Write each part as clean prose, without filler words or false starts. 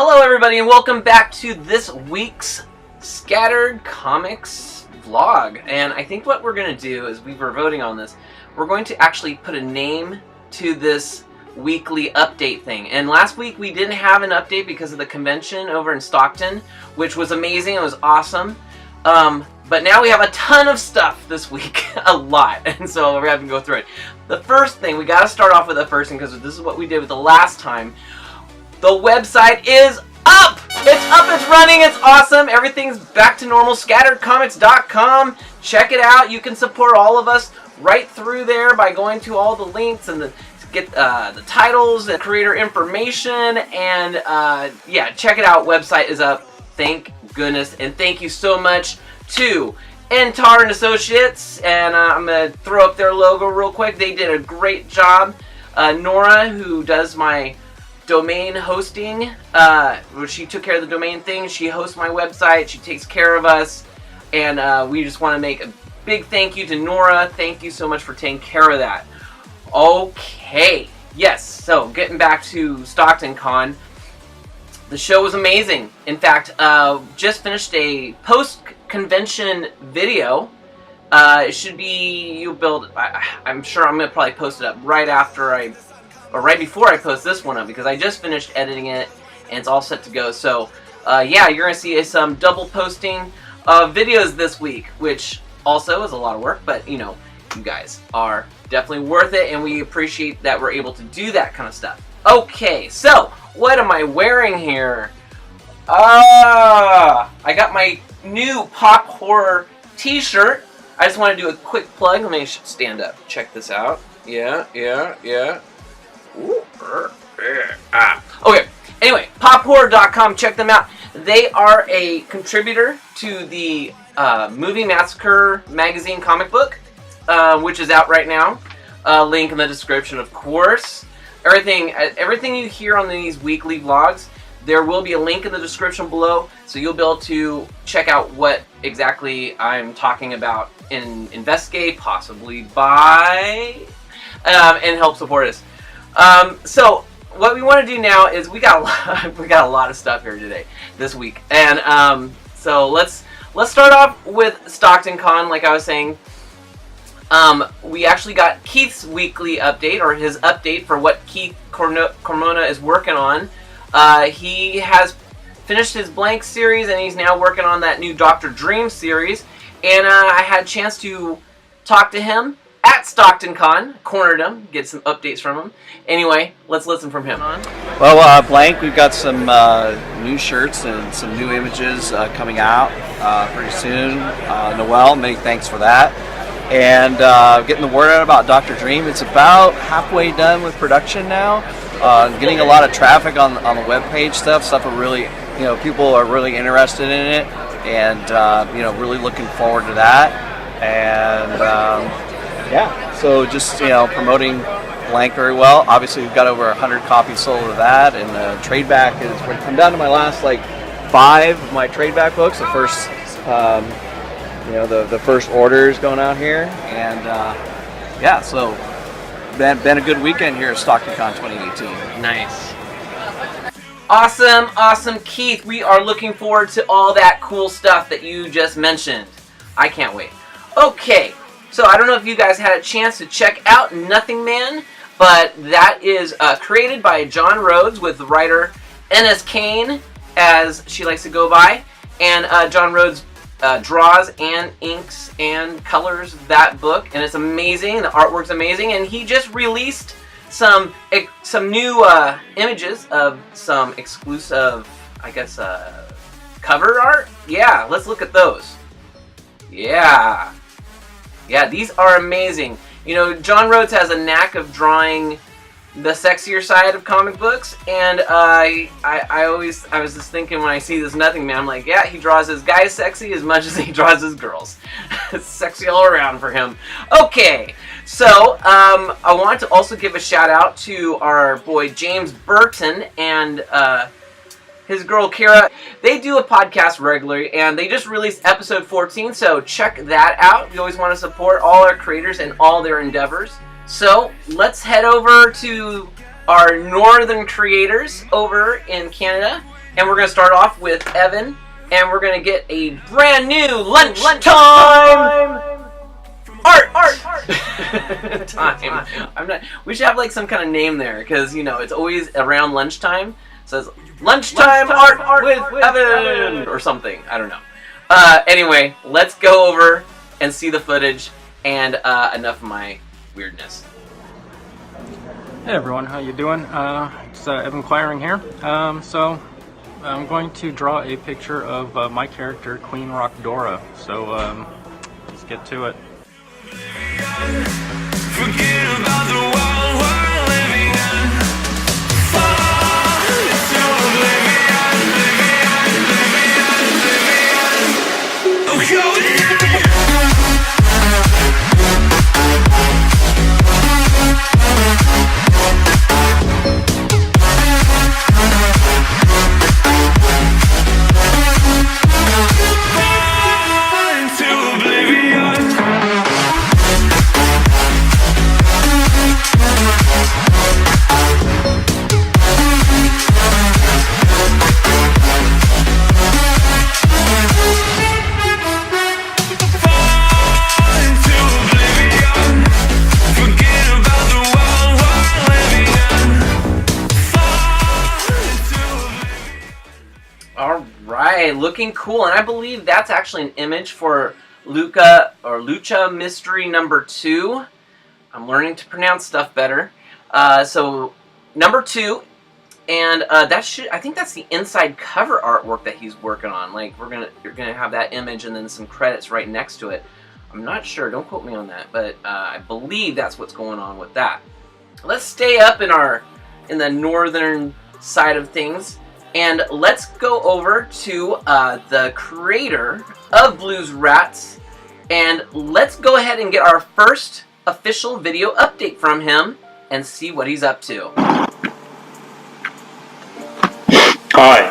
Hello everybody and welcome back to this week's Scattered Comics vlog. And I think what we're going to do is, we were voting on this, we're going to actually put a name to this weekly update thing. And last week we didn't have an update because of the convention over in Stockton, which was amazing. It was awesome. But now we have a ton of stuff this week, a lot, and so we're having to go through it. The first thing, we got to start off with the first thing because this is what we did with the last time. The website is up! It's up, it's running, it's awesome, everything's back to normal. ScatteredComics.com. Check it out. You can support all of us right through there by going to all the links and get the titles and creator information, and yeah, check it out. Website is up. Thank goodness, and thank you so much to N.Tarr and Associates, and I'm going to throw up their logo real quick. They did a great job. Nora, who does my domain hosting, she took care of the domain thing. She hosts my website. She takes care of us, and we just want to make a big thank you to Nora. Thank you so much for taking care of that. Okay, yes, so getting back to Stockton Con. The show was amazing. In fact, just finished a post-convention video. It should be, I'm sure I'm going to probably post it up right before I post this one up, because I just finished editing it and it's all set to go. So, yeah, you're going to see some double posting of videos this week, which also is a lot of work, but, you know, you guys are definitely worth it, and we appreciate that we're able to do that kind of stuff. Okay, so what am I wearing here? I got my new PopHorror t-shirt. I just want to do a quick plug. Let me stand up. Check this out. Yeah. Ooh, okay, anyway, PopHorror.com. Check them out. They are a contributor to the Movie Massacre magazine comic book, which is out right now. Link in the description, of course. Everything you hear on these weekly vlogs, there will be a link in the description below, so you'll be able to check out what exactly I'm talking about and investigate, possibly buy, and help support us. So what we want to do now is we got a lot of stuff here today, this week, and so let's start off with Stockton Con, like I was saying. We actually got Keith's weekly update, or his update for what Keith Carmona is working on. He has finished his Blank series, and he's now working on that new Dr. Dream series. And I had a chance to talk to him at Stockton Con, cornered him, get some updates from him. Anyway, let's listen from him. Well, Blank, we've got some new shirts and some new images coming out pretty soon. Noel, many thanks for that. And getting the word out about Dr. Dream. It's about halfway done with production now. Getting a lot of traffic on the webpage stuff are really, you know, people are really interested in it, and you know, really looking forward to that. And yeah, so just, you know, promoting Blank very well. Obviously, we've got over 100 copies sold of that, and the trade back I'm down to my last 5 of my trade back books. The first. You know, the first orders going out here, and yeah, so been a good weekend here at Stockton Con 2018. Nice. Awesome, Keith. We are looking forward to all that cool stuff that you just mentioned. I can't wait. Okay, so I don't know if you guys had a chance to check out Nothing Man, but that is created by John Rhodes with the writer N.S. Kane, as she likes to go by, and John Rhodes draws and inks and colors that book, and it's amazing. The artwork's amazing, and he just released some new images of some exclusive, I guess, cover art. Yeah, let's look at those. Yeah, these are amazing. You know, John Rhodes has a knack of drawing the sexier side of comic books, and I was just thinking when I see this Nothing Man, I'm like, yeah, he draws his guys sexy as much as he draws his girls. It's sexy all around for him. Okay, so I want to also give a shout out to our boy James Burton and his girl Kara. They do a podcast regularly, and they just released episode 14, so check that out. We always want to support all our creators and all their endeavors. So let's head over to our northern creators over in Canada, And we're going to start off with Evan, and we're going to get a brand new lunchtime art time. We should have like some kind of name there, because you know it's always around lunchtime. It says lunchtime art with Evan or something. I don't know. Anyway, let's go over and see the footage, and enough of my weirdness. Hey everyone, how you doing? It's Evan QUIRING here. So I'm going to draw a picture of my character, Queen Rockdora. So let's get to it. Forget about the world we're living in. Fall into oblivion, oblivion, oblivion. Oh, yo, looking cool, and I believe that's actually an image for Lucha Mystery number 2. I'm learning to pronounce stuff better. So number 2, and I think that's the inside cover artwork that he's working on. Like you're gonna have that image and then some credits right next to it. I'm not sure. Don't quote me on that, but I believe that's what's going on with that. Let's stay up in the northern side of things. And let's go over to the creator of Blues Ratz, and let's go ahead and get our first official video update from him and see what he's up to. Hi,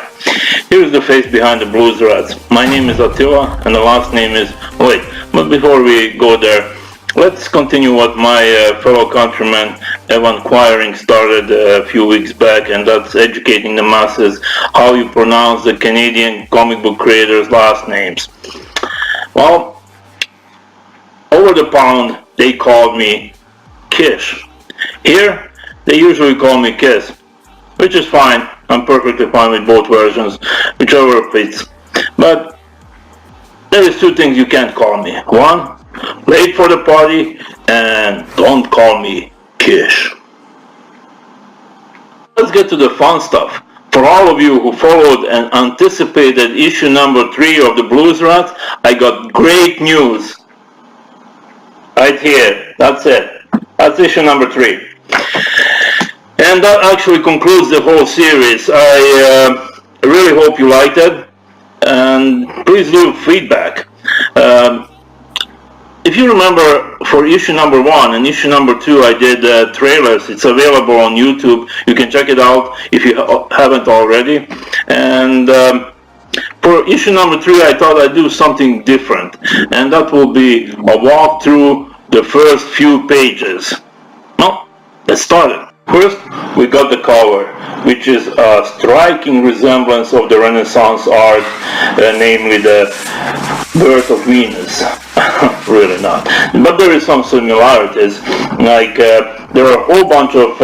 here's the face behind the Blues Ratz. My name is Attila, and the last name is... Wait, but before we go there, let's continue what my fellow countryman Evan QUIRING started a few weeks back, and that's educating the masses how you pronounce the Canadian comic book creators' last names. Well, over the pond they called me Kish. Here they usually call me Kiss, which is fine. I'm perfectly fine with both versions, whichever fits. But there is 2 things you can't call me. 1, late for the party, and don't call me Kish. Let's get to the fun stuff. For all of you who followed and anticipated issue number 3 of the Blues Ratz, I got great news. Right here. That's it. That's issue number 3. And that actually concludes the whole series. I really hope you liked it, and please leave feedback. If you remember, for issue number 1 and issue number 2, I did trailers. It's available on YouTube. You can check it out if you haven't already. And for issue number 3, I thought I'd do something different, and that will be a walk through the first few pages. Well, let's start it. First, we got the cover, which is a striking resemblance of the Renaissance art, namely the Birth of Venus. Really not. But there is some similarities. Like, there are a whole bunch of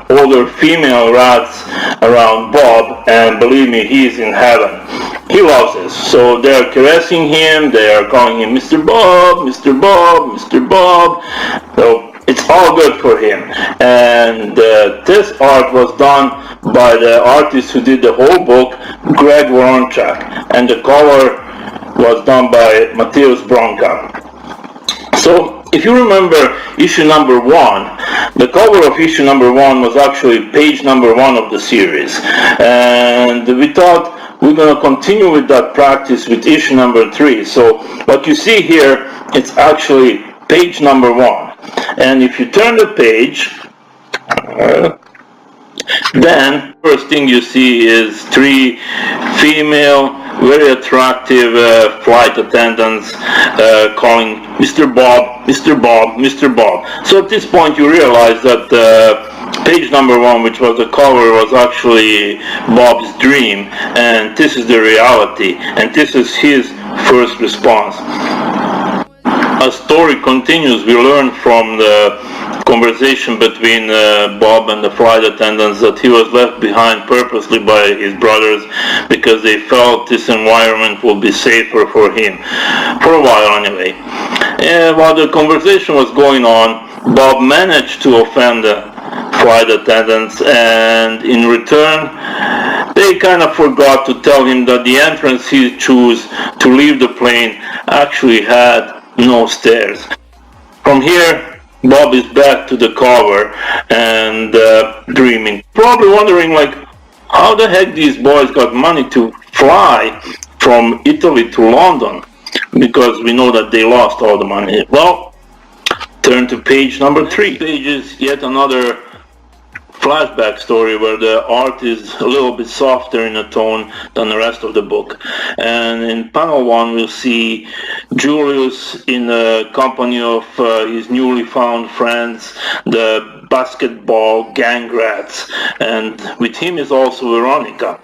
older female rats around Bob, and believe me, he's in heaven. He loves this. So they're caressing him, they are calling him Mr. Bob, Mr. Bob, Mr. Bob. So it's all good for him. And this art was done by the artist who did the whole book, Greg Voronchak, and the cover was done by Mateusz Bronka. So if you remember issue number 1, the cover of issue number 1 was actually page number 1 of the series, and we thought we're going to continue with that practice with issue number 3. So what you see here, it's actually page number 1. And if you turn the page, then first thing you see is 3 female, very attractive flight attendants calling Mr. Bob, Mr. Bob, Mr. Bob. So at this point you realize that page number 1, which was the cover, was actually Bob's dream, and this is the reality, and this is his first response. As story continues, we learn from the conversation between Bob and the flight attendants that he was left behind purposely by his brothers because they felt this environment would be safer for him, for a while anyway. And while the conversation was going on, Bob managed to offend the flight attendants, and in return they kind of forgot to tell him that the entrance he chose to leave the plane actually had no stairs. From here, Bob is back to the cover and dreaming, probably wondering like how the heck these boys got money to fly from Italy to London, because we know that they lost all the money. Well, turn to page number 3. Next page is yet another flashback story where the art is a little bit softer in the tone than the rest of the book. And in panel 1 we'll see Julius in the company of his newly found friends, the basketball gang Ratz, and with him is also Veronica,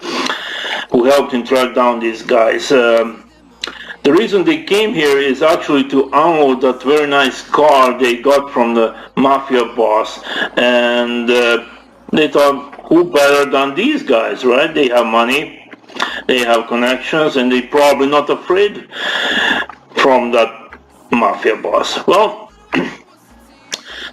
who helped him track down these guys. The reason they came here is actually to unload that very nice car they got from the mafia boss, and they thought, who better than these guys, right? They have money, they have connections, and they're probably not afraid from that mafia boss. Well,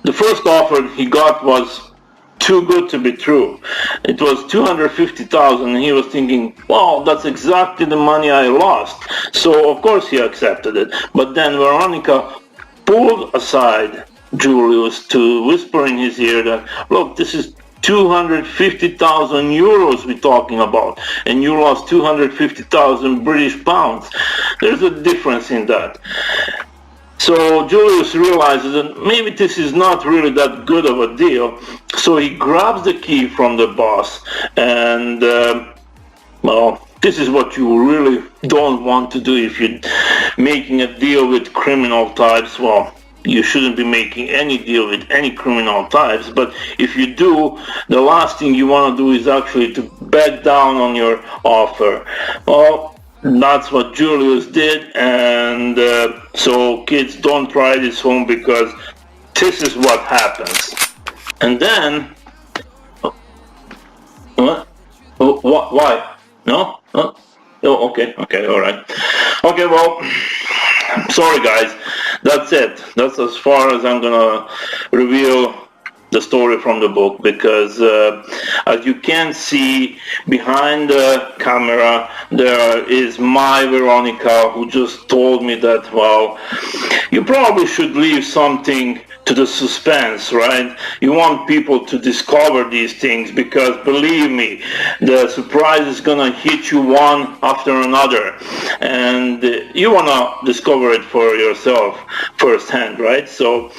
the first offer he got was too good to be true. It was $250,000, and he was thinking, well, that's exactly the money I lost. So of course he accepted it. But then Veronica pulled aside Julius to whisper in his ear that, look, this is 250,000 euros we're talking about, and you lost 250,000 British pounds. There's a difference in that. So Julius realizes that maybe this is not really that good of a deal, so he grabs the key from the boss, and well, this is what you really don't want to do if you're making a deal with criminal types. Well, you shouldn't be making any deal with any criminal types, but if you do, the last thing you want to do is actually to back down on your offer. Well, that's what Julius did, and so kids, don't try this home, because this is what happens. And then, what? Why? No? Oh, okay, all right. Okay, well, sorry guys, that's it. That's as far as I'm gonna reveal the story from the book, because as you can see behind the camera, there is my Veronica, who just told me that, well, you probably should leave something to the suspense, right? You want people to discover these things, because believe me, the surprise is gonna hit you one after another, and you wanna discover it for yourself firsthand, right? So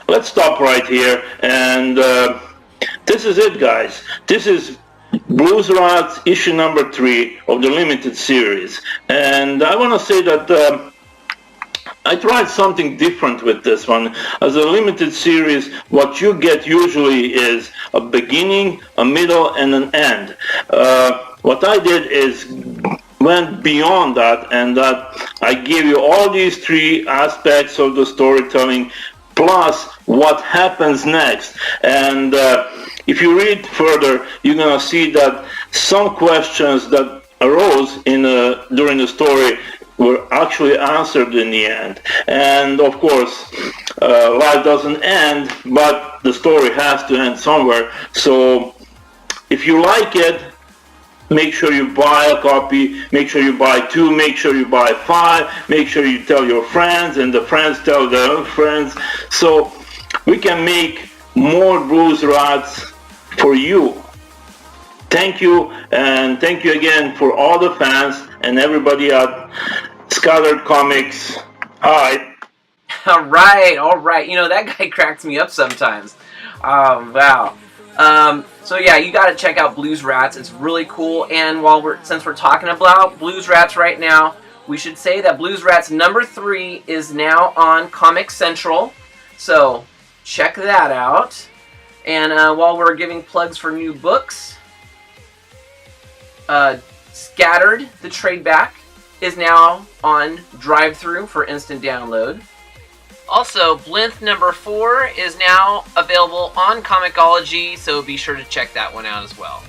let's stop right here, and this is it, guys. This is Blues Ratz issue number 3 of the limited series, and I want to say that I tried something different with this one. As a limited series, what you get usually is a beginning, a middle, and an end. What I did is went beyond that, and that I gave you all these 3 aspects of the storytelling, plus what happens next. And if you read further, you're gonna see that some questions that arose during the story were actually answered in the end. And of course, life doesn't end, but the story has to end somewhere. So if you like it, make sure you buy a copy, make sure you buy 2, make sure you buy 5, make sure you tell your friends, and the friends tell their friends, so we can make more Blues Ratz for you. Thank you, and thank you again for all the fans and everybody at Scattered Comics. Hi. All right. You know, that guy cracks me up sometimes. Wow. So yeah, you got to check out Blues Ratz. It's really cool. And since we're talking about Blues Ratz right now, we should say that Blues Ratz number 3 is now on Comic Central. So check that out. And while we're giving plugs for new books, Scattered, the trade back, is now on drive-thru for instant download. Also, Blinth number 4 is now available on Comixology, so be sure to check that one out as well.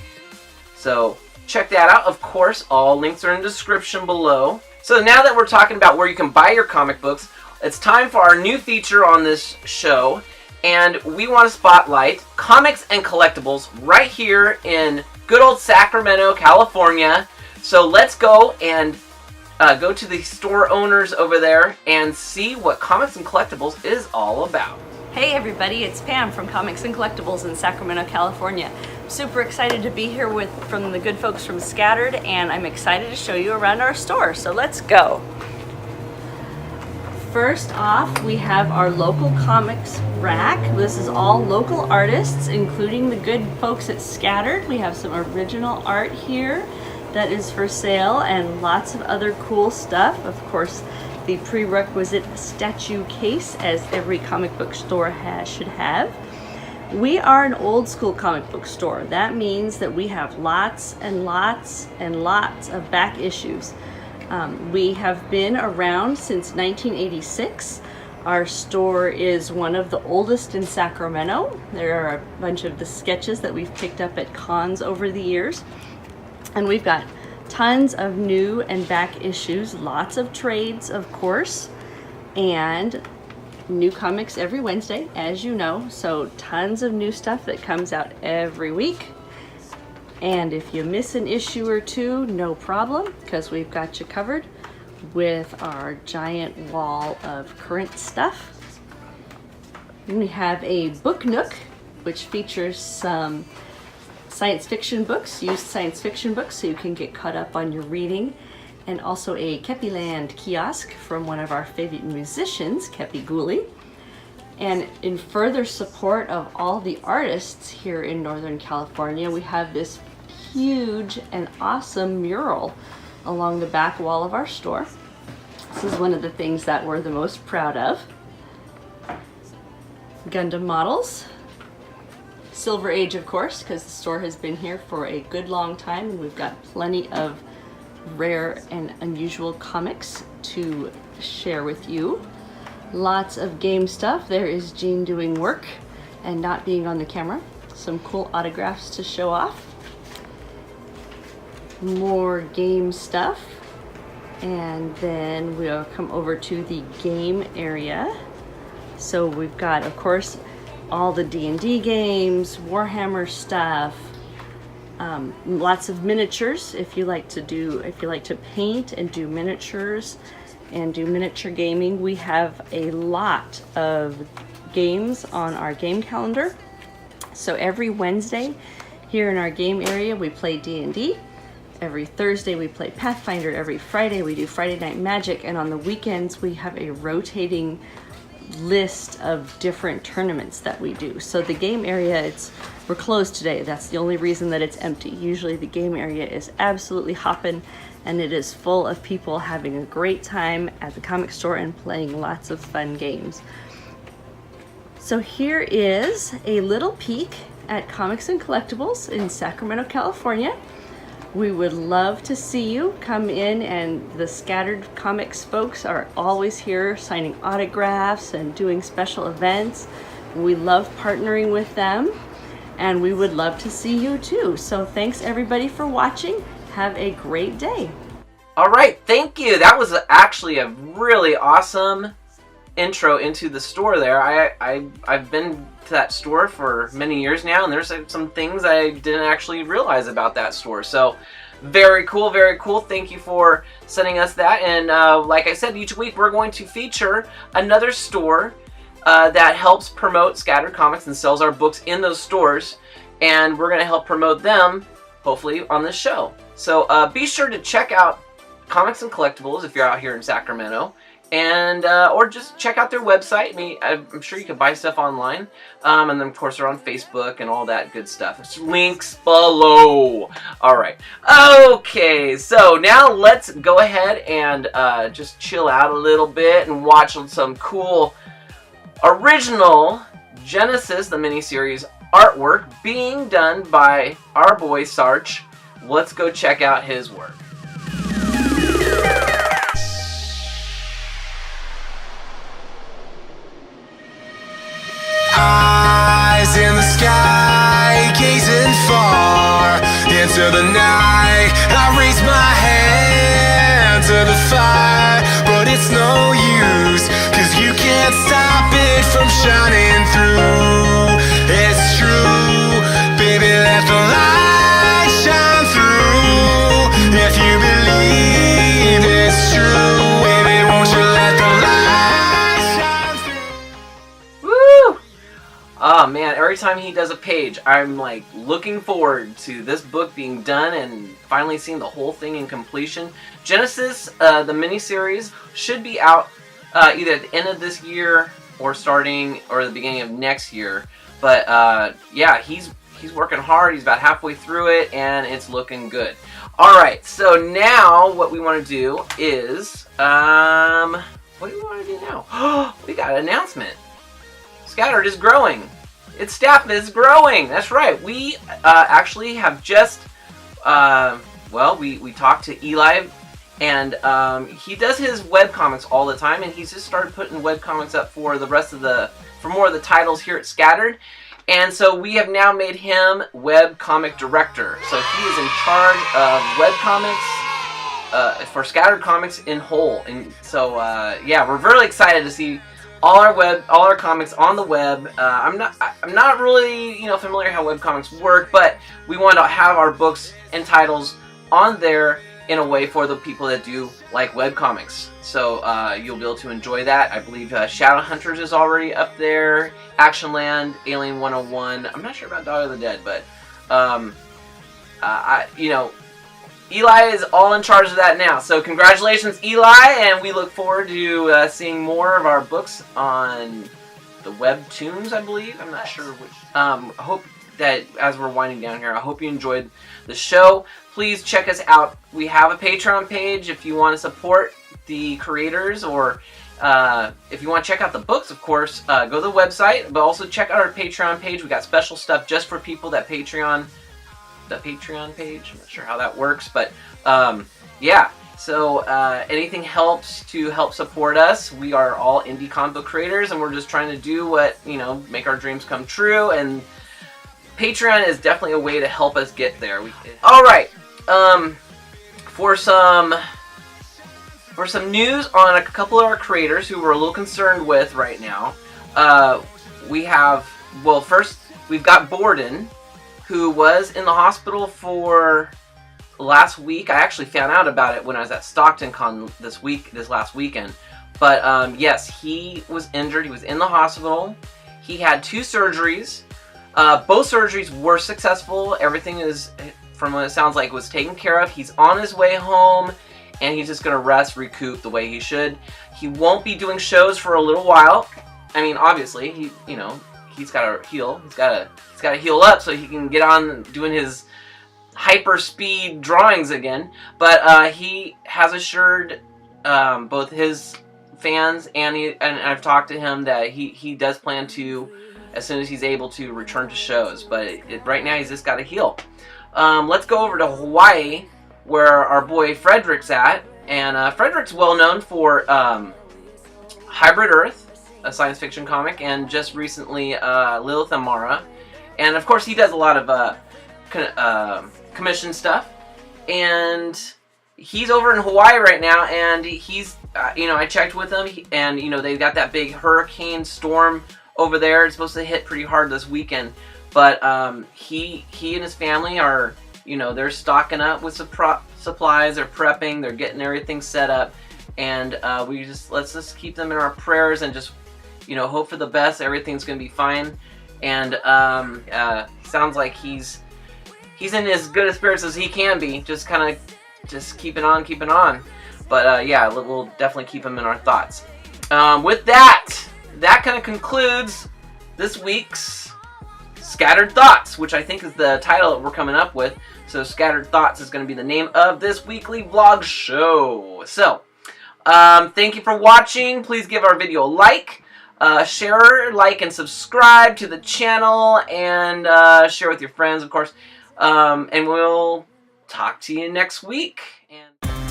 So check that out. Of course, all links are in the description below. So now that we're talking about where you can buy your comic books, it's time for our new feature on this show. And we want to spotlight comics and collectibles right here in good old Sacramento, California. So let's go and go to the store owners over there and see what Comics and Collectibles is all about. Hey everybody, it's Pam from Comics and Collectibles in Sacramento, California. I'm super excited to be here from the good folks from Scattered, and I'm excited to show you around our store, so let's go. First off, we have our local comics rack. This is all local artists, including the good folks at Scattered. We have some original art here that is for sale and lots of other cool stuff. Of course, the prerequisite statue case, as every comic book store should have. We are an old school comic book store. That means that we have lots and lots and lots of back issues. We have been around since 1986. Our store is one of the oldest in Sacramento. There are a bunch of the sketches that we've picked up at cons over the years. And we've got tons of new and back issues, lots of trades, of course, and new comics every Wednesday, as you know. So tons of new stuff that comes out every week. And if you miss an issue or two, no problem, because we've got you covered with our giant wall of current stuff. And we have a book nook, which features some science fiction books, used science fiction books, so you can get caught up on your reading, and also a Kepiland kiosk from one of our favorite musicians, Kepi Gooley. And in further support of all the artists here in Northern California, we have this huge and awesome mural along the back wall of our store. This is one of the things that we're the most proud of. Gundam models. Silver Age, of course, because the store has been here for a good long time, and we've got plenty of rare and unusual comics to share with you. Lots of game stuff. There is Jean doing work and not being on the camera. Some cool autographs to show off. More game stuff. And then we'll come over to the game area. So we've got, of course, all the D&D games, Warhammer stuff, lots of miniatures if you like to paint and do miniatures and do miniature gaming. We have a lot of games on our game calendar. So every Wednesday here in our game area we play D&D. Every Thursday we play Pathfinder. Every Friday we do Friday Night Magic, and on the weekends we have a rotating list of different tournaments that we do. So the game area, we're closed today. That's the only reason that it's empty. Usually the game area is absolutely hopping, and it is full of people having a great time at the comic store and playing lots of fun games. So here is a little peek at Comics and Collectibles in Sacramento, California. We would love to see you come in, and the Scattered Comics folks are always here signing autographs and doing special events. We love partnering with them, and we would love to see you too. So thanks everybody for watching. Have a great day. All right, thank you. That was actually a really awesome intro into the store there. I've been to that store for many years now, and there's some things I didn't actually realize about that store. So very cool, very cool. Thank you for sending us that. And like I said, each week we're going to feature another store that helps promote Scattered Comics and sells our books in those stores, and we're going to help promote them hopefully on this show. So be sure to check out Comics and Collectibles if you're out here in Sacramento, and or just check out their website. I'm sure you can buy stuff online, and then of course they're on Facebook and all that good stuff. There's links below. All right, okay, so now let's go ahead and just chill out a little bit and watch some cool original Genesis, the miniseries artwork being done by our boy SARCH. Let's go check out his work. Eyes in the sky, gazing far into the night. I raise my hand to the fire, but it's no use, 'cause you can't stop it from shining through. It's true, baby, let the light shine through. If you believe it's true, baby, won't you let the light shine through? Woo! Oh man, every time he does a page, I'm like looking forward to this book being done and finally seeing the whole thing in completion. Genesis, the miniseries, should be out either at the end of this year or the beginning of next year. But yeah, he's working hard. He's about halfway through it, and it's looking good. All right, so now what we want to do is what do we want to do now? We got an announcement. Scattered is growing. Its staff is growing. That's right. We actually have just we talked to Eli, and he does his webcomics all the time, and he's just started putting webcomics up for more of the titles here at Scattered. And so we have now made him webcomic director. So he is in charge of webcomics for Scattered Comics in whole. And so yeah, we're very excited to see all our comics on the web. I'm not really familiar how webcomics work, but we want to have our books and titles on there in a way for the people that do like webcomics. So you'll be able to enjoy that. I believe Shadow Hunters is already up there, Actionland, Alien 101. I'm not sure about Dawn of the Dead, but Eli is all in charge of that now. So congratulations, Eli, and we look forward to seeing more of our books on the Webtoons, I believe. I'm not sure which. I hope that as we're winding down here, I hope you enjoyed the show. Please check us out. We have a Patreon page if you want to support the creators, or if you want to check out the books, of course, go to the website, but also check out our Patreon page. We got special stuff just for people that Patreon page. I'm not sure how that works, but yeah. So anything helps to help support us. We are all indie comic book creators, and we're just trying to do what, make our dreams come true, and Patreon is definitely a way to help us get there. All right. For some news on a couple of our creators who we're a little concerned with right now, first we've got Bordin, who was in the hospital for last week. I actually found out about it when I was at Stockton Con this last weekend. But yes, he was injured. He was in the hospital. He had 2 surgeries. Both surgeries were successful. Everything is, from what it sounds like, was taken care of. He's on his way home, and he's just going to rest, recoup the way he should. He won't be doing shows for a little while. I mean, obviously, he's got to heal. He's got to heal up so he can get on doing his hyper speed drawings again. But he has assured both his fans and I've talked to him that he does plan to, as soon as he's able to, return to shows. But right now he's just got to heal. Let's go over to Hawaii, where our boy Frederick's at. And Frederick's well known for Hybrid Earth, a science fiction comic, and just recently Lylith Mara. And of course he does a lot of commission stuff. And he's over in Hawaii right now, and he's, I checked with him, and they've got that big hurricane storm over there. It's supposed to hit pretty hard this weekend. But he and his family are, they're stocking up with supplies. They're prepping. They're getting everything set up, and let's just keep them in our prayers and just, hope for the best. Everything's gonna be fine. And sounds like he's in as good a spirits as he can be. Just keeping on. But yeah, we'll definitely keep him in our thoughts. With that kind of concludes this week's Scattered Thoughts, which I think is the title that we're coming up with. So Scattered Thoughts is going to be the name of this weekly vlog show. So, thank you for watching. Please give our video a like. Share, like, and subscribe to the channel, and share with your friends, of course. And we'll talk to you next week.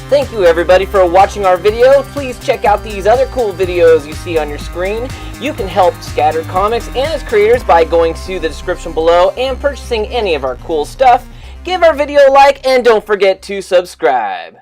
Thank you everybody for watching our video. Please check out these other cool videos you see on your screen. You can help Scattered Comics and its creators by going to the description below and purchasing any of our cool stuff. Give our video a like and don't forget to subscribe.